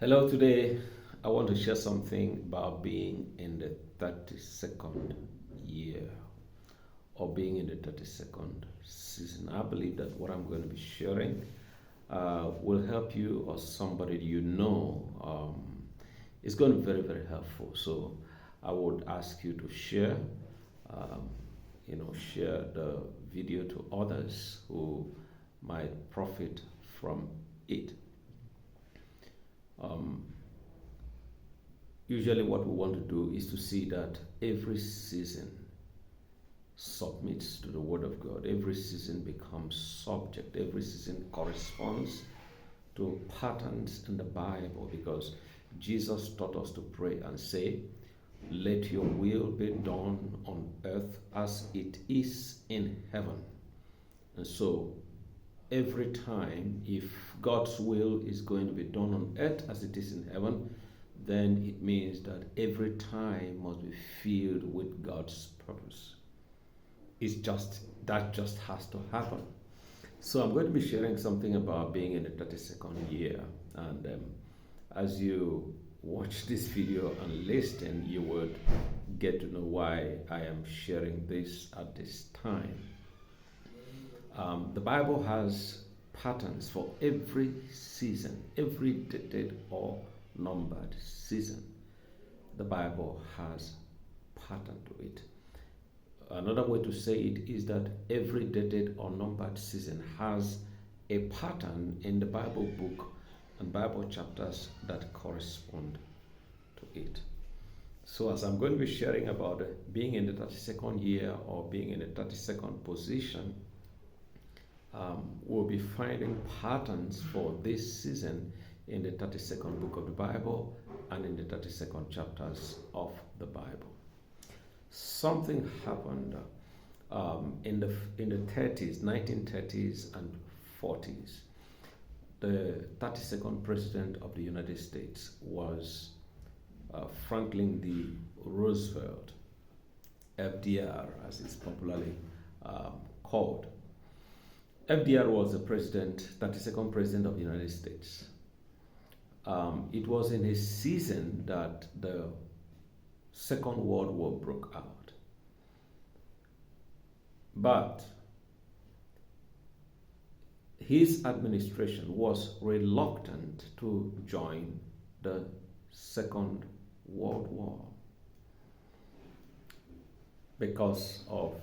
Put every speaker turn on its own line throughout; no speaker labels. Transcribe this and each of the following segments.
Hello, today I want to share something about being in the 32nd year or being in the 32nd season. I believe that what I'm going to be sharing will help you or somebody you know. It's going to be very, very helpful. So I would ask you to share, um, share the video to others who might profit from it. Um, Usually, what we want to do is to see that every season submits to the Word of God, every season becomes subject, every season corresponds to patterns in the Bible because Jesus taught us to pray and say, "Let your will be done on earth as it is in heaven." And so, every time, if God's will is going to be done on earth as it is in heaven, then it means that every time must be filled with God's purpose. It's just that just has to happen. So I'm going to be sharing something about being in the 32nd year, and as you watch this video and listen, you would get to know why I am sharing this at this time. The Bible has patterns for every season, every dated or numbered season. The Bible has pattern to it. Another way to say it is that every dated or numbered season has a pattern in the Bible book and Bible chapters that correspond to it. So as I'm going to be sharing about being in the 32nd year or being in the 32nd position, we'll be finding patterns for this season in the 32nd book of the Bible and in the 32nd chapters of the Bible. Something happened in the 30s, 1930s and 40s. The 32nd president of the United States was Franklin D. Roosevelt, FDR as it's popularly called. FDR was the 32nd president of the United States. It was in his season that the Second World War broke out. But his administration was reluctant to join the Second World War because of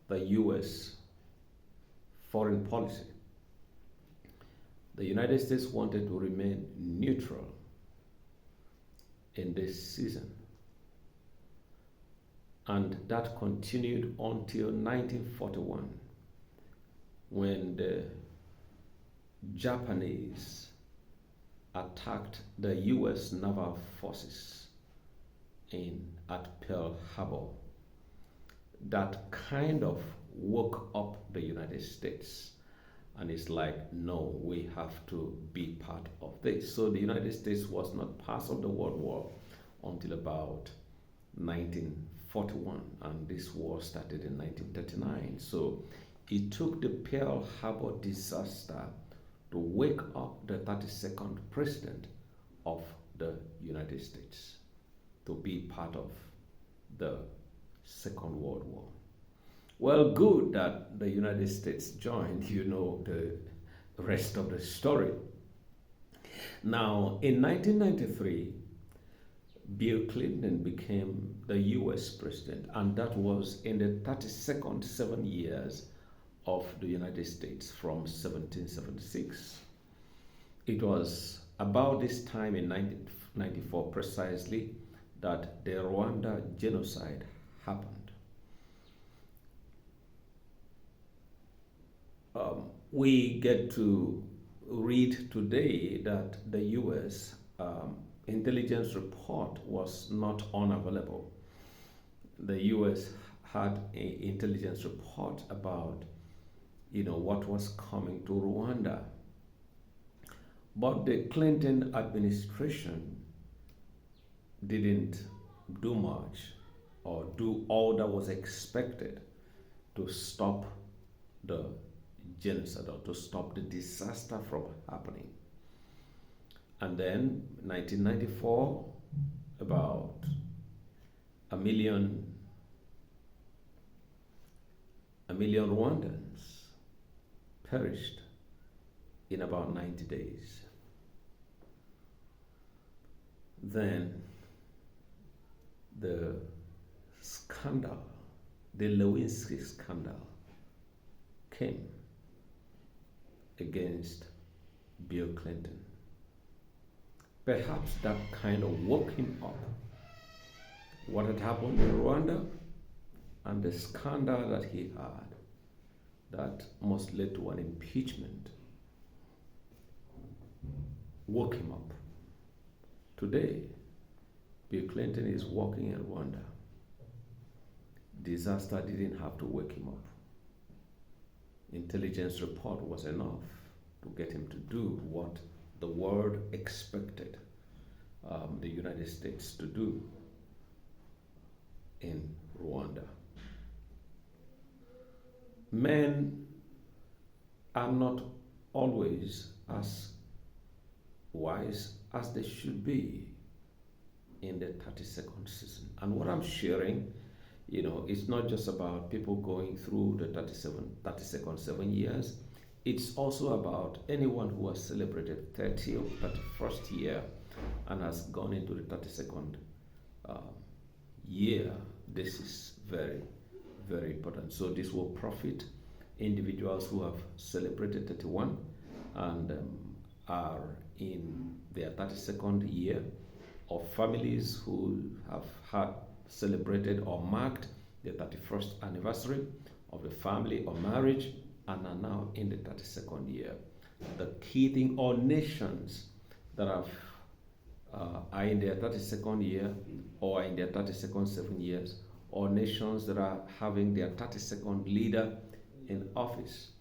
the U.S. foreign policy. The United States wanted to remain neutral in this season. And that continued until 1941 when the Japanese attacked the U.S. naval forces at Pearl Harbor. That kind of woke up the United States. And it's like, no, we have to be part of this. So the United States was not part of the World War until about 1941, and this war started in 1939. So it took the Pearl Harbor disaster to wake up the 32nd president of the United States to be part of the Second World War. Well, good that the United States joined, you know the rest of the story. Now, in 1993, Bill Clinton became the US president, and that was in the 32nd 7 years of the United States from 1776. It was about this time in 1994 precisely that the Rwanda genocide happened. We get to read today that the U.S. Intelligence report was not unavailable. The U.S. had an intelligence report about, what was coming to Rwanda. But the Clinton administration didn't do much or do all that was expected to stop the genocide or to stop the disaster from happening. And then 1994, about a million Rwandans perished in about 90 days. Then the scandal, the Lewinsky scandal, came against Bill Clinton. Perhaps that kind of woke him up. What had happened in Rwanda and the scandal that he had, that must lead to an impeachment, woke him up. Today, Bill Clinton is working in Rwanda. Disaster didn't have to wake him up. Intelligence report was enough to get him to do what the world expected the United States to do in Rwanda. Men are not always as wise as they should be in the 32nd season. And what I'm sharing, it's not just about people going through the 32nd 7 years. It's also about anyone who has celebrated 30 or 31st year and has gone into the 32nd year. This is very, very important. So this will profit individuals who have celebrated 31 and are in their 32nd year, or families who have had celebrated or marked the 31st anniversary of the family or marriage and are now in the 32nd year. The key thing, or nations that are in their 32nd year or in their 32nd 7 years, or nations that are having their 32nd leader in office,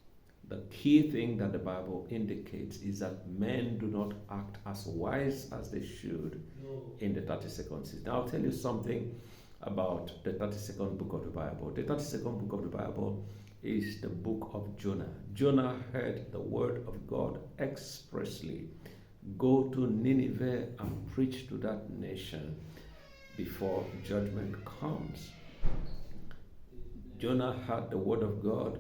the key thing that the Bible indicates is that men do not act as wise as they should in the 32nd season. Now, I'll tell you something about the 32nd book of the Bible. The 32nd book of the Bible is the book of Jonah. Jonah heard the word of God expressly. Go to Nineveh and preach to that nation before judgment comes. Jonah had the word of God.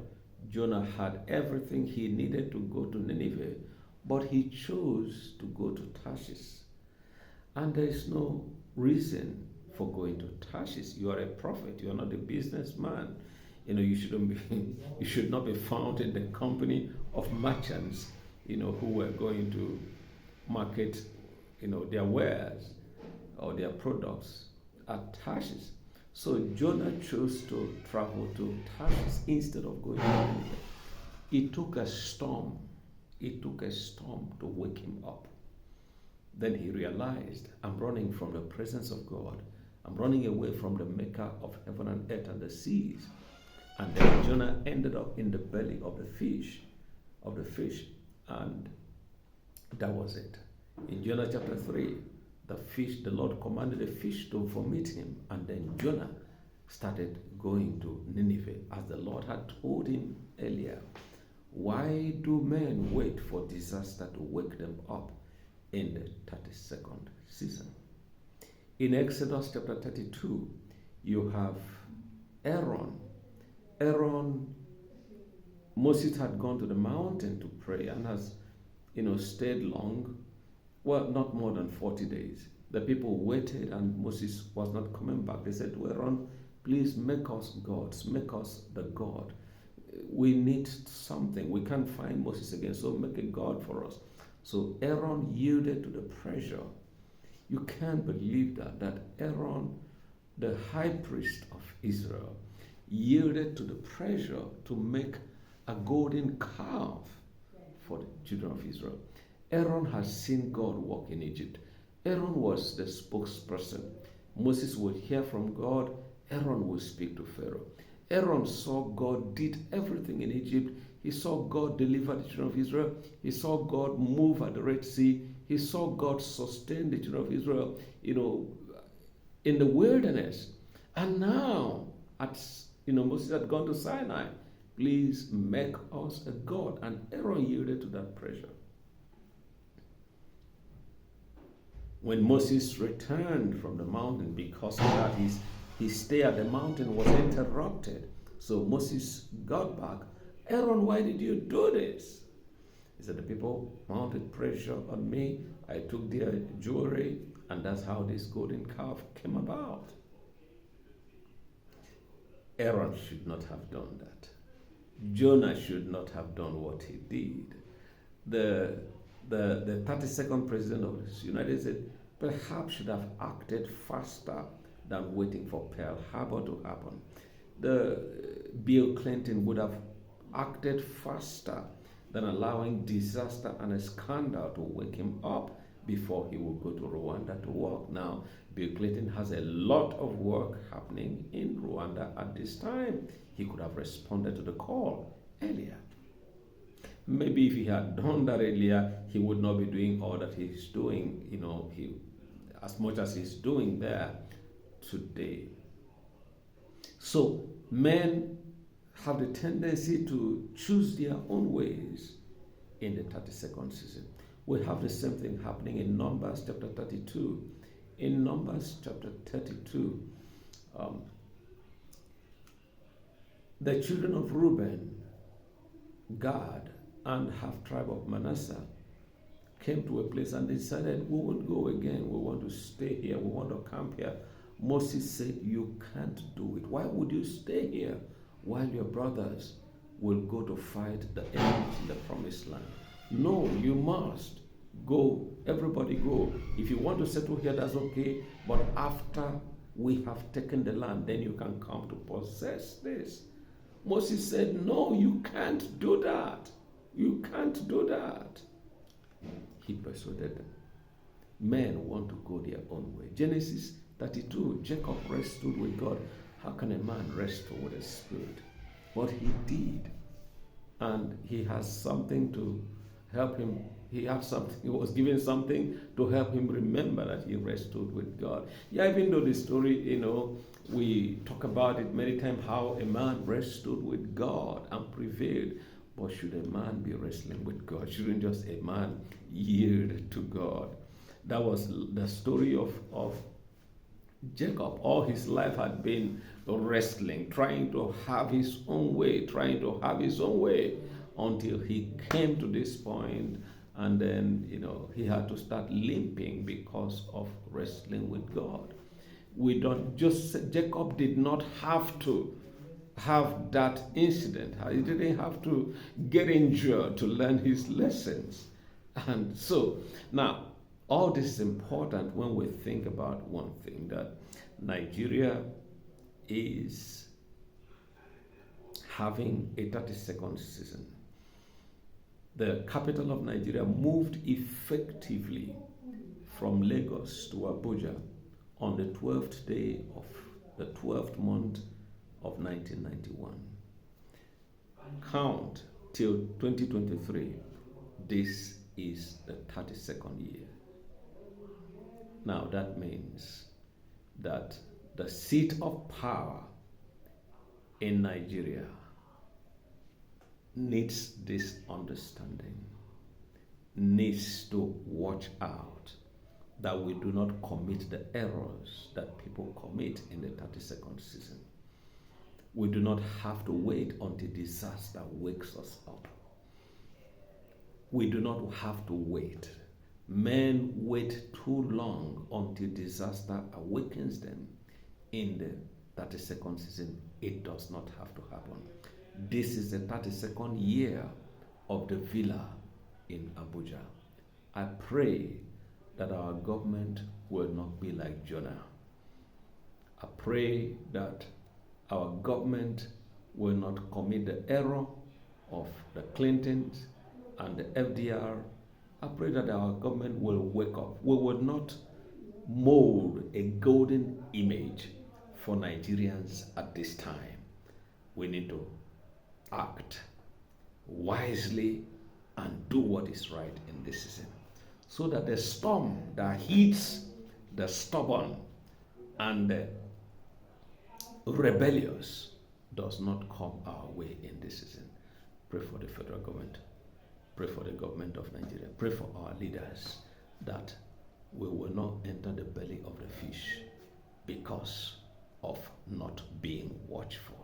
Jonah had everything he needed to go to Nineveh, but he chose to go to Tarshish. And there is no reason for going to Tarshish. You are a prophet. You are not a businessman. You should not be found in the company of merchants, who were going to market, their wares or their products at Tarshish. So Jonah chose to travel to Tarshish instead of going to Nineveh. It took a storm. It took a storm to wake him up. Then he realized, I'm running from the presence of God. I'm running away from the maker of heaven and earth and the seas. And then Jonah ended up in the belly of the fish, and that was it. In Jonah chapter 3, the Lord commanded the fish to vomit him, and then Jonah started going to Nineveh, as the Lord had told him earlier. Why do men wait for disaster to wake them up in the 32nd season? In Exodus chapter 32, you have Aaron. Moses had gone to the mountain to pray and has, stayed long. Well, not more than 40 days. The people waited and Moses was not coming back. They said to Aaron, please make us gods, make us the God. We need something. We can't find Moses again, so make a God for us. So Aaron yielded to the pressure. You can't believe that Aaron, the high priest of Israel, yielded to the pressure to make a golden calf for the children of Israel. Aaron has seen God work in Egypt. Aaron was the spokesperson. Moses would hear from God. Aaron would speak to Pharaoh. Aaron saw God did everything in Egypt. He saw God deliver the children of Israel. He saw God move at the Red Sea. He saw God sustain the children of Israel, in the wilderness. And now, Moses had gone to Sinai. Please make us a God. And Aaron yielded to that pressure. When Moses returned from the mountain, because of that, his stay at the mountain was interrupted. So Moses got back. Aaron, why did you do this? He said, the people mounted pressure on me. I took their jewelry, and that's how this golden calf came about. Aaron should not have done that. Jonah should not have done what he did. The 32nd president of the United States perhaps should have acted faster than waiting for Pearl Harbor to happen. Bill Clinton would have acted faster than allowing disaster and a scandal to wake him up before he would go to Rwanda to work. Now, Bill Clinton has a lot of work happening in Rwanda at this time. He could have responded to the call earlier. Maybe if he had done that earlier, he would not be doing all that he's doing, as much as he's doing there today. So men have the tendency to choose their own ways in the 32nd season. We have the same thing happening in Numbers chapter 32. In Numbers chapter 32, the children of Reuben, Gad, and half tribe of Manasseh came to a place and decided, we won't go again. We want to stay here. We want to camp here. Moses said, you can't do it. Why would you stay here while your brothers will go to fight the enemies in the promised land? No, you must go. Everybody go. If you want to settle here, that's okay. But after we have taken the land, then you can come to possess this. Moses said, no, you can't do that. You can't do that. He persuaded them. Men want to go their own way. Genesis 32, Jacob wrestled with God. How can a man wrestle with a spirit? But he did. And he has something to help him. He was given something to help him remember that he wrestled with God. Yeah, even though the story, we talk about it many times, how a man wrestled with God and prevailed. But should a man be wrestling with God? Shouldn't just a man yield to God? That was the story of Jacob. All his life had been wrestling, trying to have his own way, until he came to this point, and then, he had to start limping because of wrestling with God. Jacob did not have to have that incident. He didn't have to get injured to learn his lessons. And so, now, all this is important when we think about one thing, that Nigeria is having a 32nd season. The capital of Nigeria moved effectively from Lagos to Abuja on the 12th day of the 12th month of 1991. Count till 2023. This is the 32nd year. Now that means that the seat of power in Nigeria needs this understanding, needs to watch out that we do not commit the errors that people commit in the 32nd season. We do not have to wait until disaster wakes us up. We do not have to wait. Men wait too long until disaster awakens them. In the 32nd season, it does not have to happen. This is the 32nd year of the villa in Abuja. I pray that our government will not be like Jonah. I pray that our government will not commit the error of the Clintons and the FDR. I pray that our government will wake up. We will not mold a golden image for Nigerians at this time. We need to act wisely and do what is right in this season, so that the storm that hits the stubborn and the rebellious does not come our way in this season. Pray for the federal government. Pray for the government of Nigeria. Pray for our leaders, that we will not enter the belly of the fish because of not being watchful.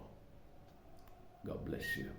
God bless you.